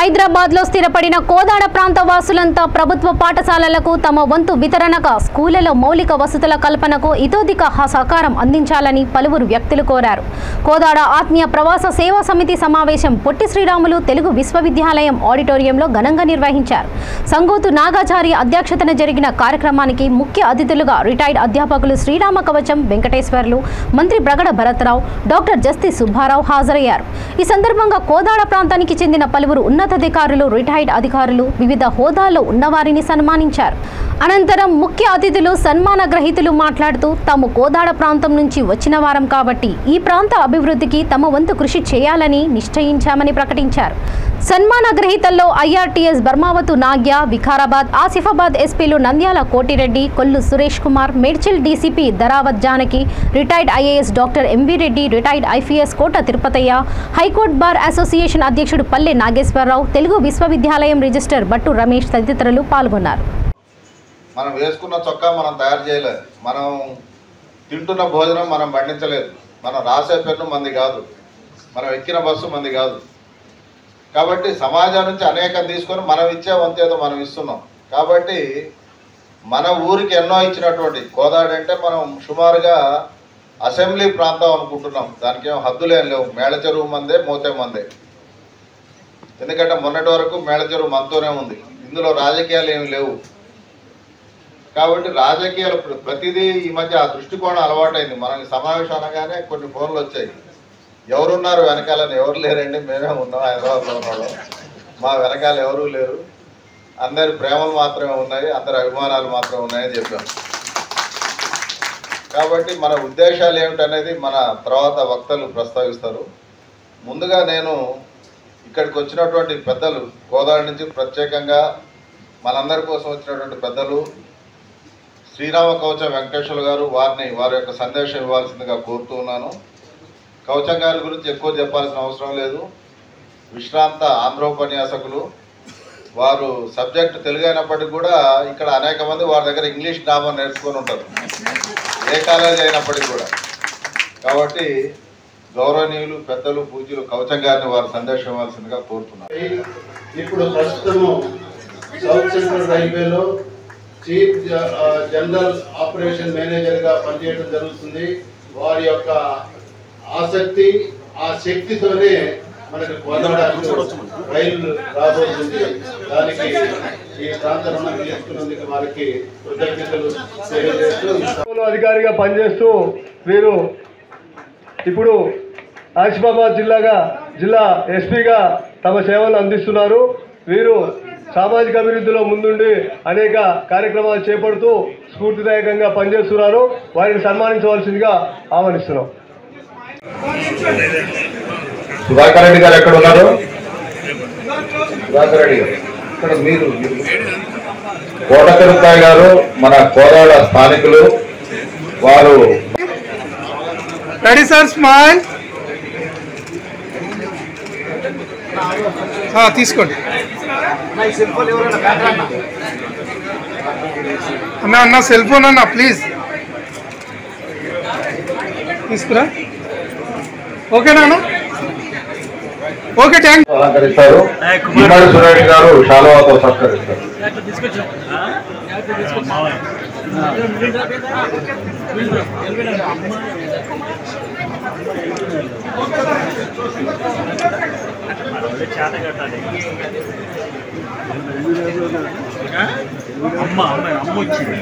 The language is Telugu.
హైదరాబాద్ లో స్థిరపడిన కోదాడ ప్రాంత వాసులంతా ప్రభుత్వ పాఠశాలలకు తమ వంతు వితరణగా స్కూళ్లలో మౌలిక వసతుల కల్పనకు ఇతోధిక సహకారం అందించాలని పలువురు వ్యక్తులు కోరారు. కోదాడ ఆత్మీయ ప్రవాస సేవా సమితి సమావేశం పొట్టి శ్రీరాములు తెలుగు విశ్వవిద్యాలయం ఆడిటోరియంలో ఘనంగా నిర్వహించారు. సంగోతు నాగాచారి అధ్యక్షతన జరిగిన కార్యక్రమానికి ముఖ్య అతిథులుగా రిటైర్డ్ అధ్యాపకులు శ్రీరామ కవచం వెంకటేశ్వర్లు, మంత్రి బ్రగడ భరత్రావు, డాక్టర్ జస్తి సుబ్బారావు హాజరయ్యారు. ఈ సందర్భంగా కోదాడ ప్రాంతానికి చెందిన పలువురు ఉన్నతాధికారులు, రిటైర్డ్ అధికారులు వివిధ హోదాల్లో ఉన్నవారిని సన్మానించారు. అనంతరం ముఖ్య అతిథులు, సన్మాన గ్రహీతలు మాట్లాడుతూ తాము కోదాడ ప్రాంతం నుంచి వచ్చిన వారం కాబట్టి ఈ ప్రాంత అభివృద్ధికి తమ వంతు కృషి చేయాలని నిశ్చయించామని ప్రకటించారు. సన్మాన గ్రహీతల్లో ఐఆర్టీఎస్ బర్మావతు నాగ్య, వికారాబాద్, ఆసిఫాబాద్ ఎస్పీలు Nandyala Kotireddy, Kollu Suresh Kumar, Medchal DCP Dharavath Janaki, retired IAS doctor MV Reddy, retired IPS Kota Tirupataiah, high court bar association అధ్యక్షుడు పల్లె నాగేశ్వరరావు, తెలుగు విశ్వవిద్యాలయం రిజిస్టర్ బట్టు రమేష్ తదితరులు పాల్గొన్నారు. మనం వేసుకున్న చొక్కా మనం తయారు చేయలేదు, మనం తింటున్న భోజనం మనం పండించలేదు, మనం రాసే పెన్ను మంది కాదు, మనం ఎక్కిన బస్సు మంది కాదు. కాబట్టి సమాజం నుంచి అనేకం తీసుకొని మనం ఇచ్చే వంతు ఏదో మనం ఇస్తున్నాం. కాబట్టి మన ఊరికి ఎన్నో ఇచ్చినటువంటి కోదాడ అంటే మనం సుమారుగా అసెంబ్లీ ప్రాంతం అనుకుంటున్నాం, దానికి ఏం హద్దులేం లేవు. మేళ చెరువు మందే, మోతే మందే. ఎందుకంటే మొన్నటి వరకు మేళ చెరువు మనతోనే ఉంది, ఇందులో రాజకీయాలు ఏమి లేవు. కాబట్టి రాజకీయాలు ప్రతిదీ ఈ మధ్య ఆ దృష్టికోణం అలవాటైంది. మనకి సమావేశం అనగానే కొన్ని ఫోన్లు వచ్చాయి, ఎవరున్నారు వెనకాలని. ఎవరు లేరండి, మేమే ఉన్నాం హైదరాబాద్లో ఉన్నాం, మా వెనకాల ఎవరూ లేరు, అందరి ప్రేమలు మాత్రమే ఉన్నాయి, అందరి అభిమానాలు మాత్రమే ఉన్నాయని చెప్పాం. కాబట్టి మన ఉద్దేశాలు ఏమిటనేది మన తర్వాత వక్తలు ప్రస్తావిస్తారు. ముందుగా నేను ఇక్కడికి వచ్చినటువంటి పెద్దలు, కోదాడ నుంచి ప్రత్యేకంగా మనందరి కోసం వచ్చినటువంటి పెద్దలు శ్రీరామ కవచం వెంకటేశ్వర్లు గారు, వారి యొక్క సందేశం ఇవ్వాల్సిందిగా కోరుతూ ఉన్నాను. కవచం గారి గురించి ఎక్కువ చెప్పాల్సిన అవసరం లేదు. విశ్రాంత ఆంధ్రోపన్యాసకులు, వారు సబ్జెక్ట్ తెలుగు అయినప్పటికీ కూడా ఇక్కడ అనేక మంది వారి దగ్గర ఇంగ్లీష్ గ్రామర్ నేర్చుకొని ఉంటారు, ఏ కాలేజీ అయినప్పటికీ కూడా. కాబట్టి గౌరవనీయులు, పెద్దలు, పూజ్యులు కవచం గారిని వారి సందేశం ఇవ్వాల్సిందిగా కోరుతున్నారు. ఇప్పుడు ప్రస్తుతము సౌత్ సెంట్రల్ రైల్వేలో చీఫ్ జనరల్ ఆపరేషన్ మేనేజర్గా పనిచేయడం జరుగుతుంది. వారి యొక్క ఆసక్తి, ఆ శక్తితోనే మనకు రైలు రాబోతుంది. దానికి ఈ ప్రాంత రుణం చేసుకున్నందుకు వారికి కృతజ్ఞతలు తెలియజేస్తూ, అధికారిగా పనిచేస్తూ వీరు ఇప్పుడు ఆసిఫాబాద్ జిల్లా ఎస్పీగా తమ సేవలు అందిస్తున్నారు. వీరు సామాజిక అభివృద్ధిలో ముందుండి అనేక కార్యక్రమాలు చేపడుతూ స్ఫూర్తిదాయకంగా పనిచేస్తున్నారు. వారిని సన్మానించవలసిందిగా ఆహ్వానిస్తున్నాం. సుధాకర్ రెడ్డి గారు ఎక్కడ ఉన్నారు? సుధాకర్ రెడ్డి గారు ఇక్కడ. మీరు కోట తిరుపతి గారు మన కోదాడ స్థానికులు, వారు రెడీ సార్, స్మైల్ తీసుకోండి అన్న సెల్ ఫోన్ అన్న ప్లీజ్ తీసుకురా. ఓకేనా అన్న? Okay, thank. అలంకరిస్తారు. నిమ్మడి సురేష్ గారు శాలువాతో సత్కరిస్తారు. అమ్మ వచ్చింది.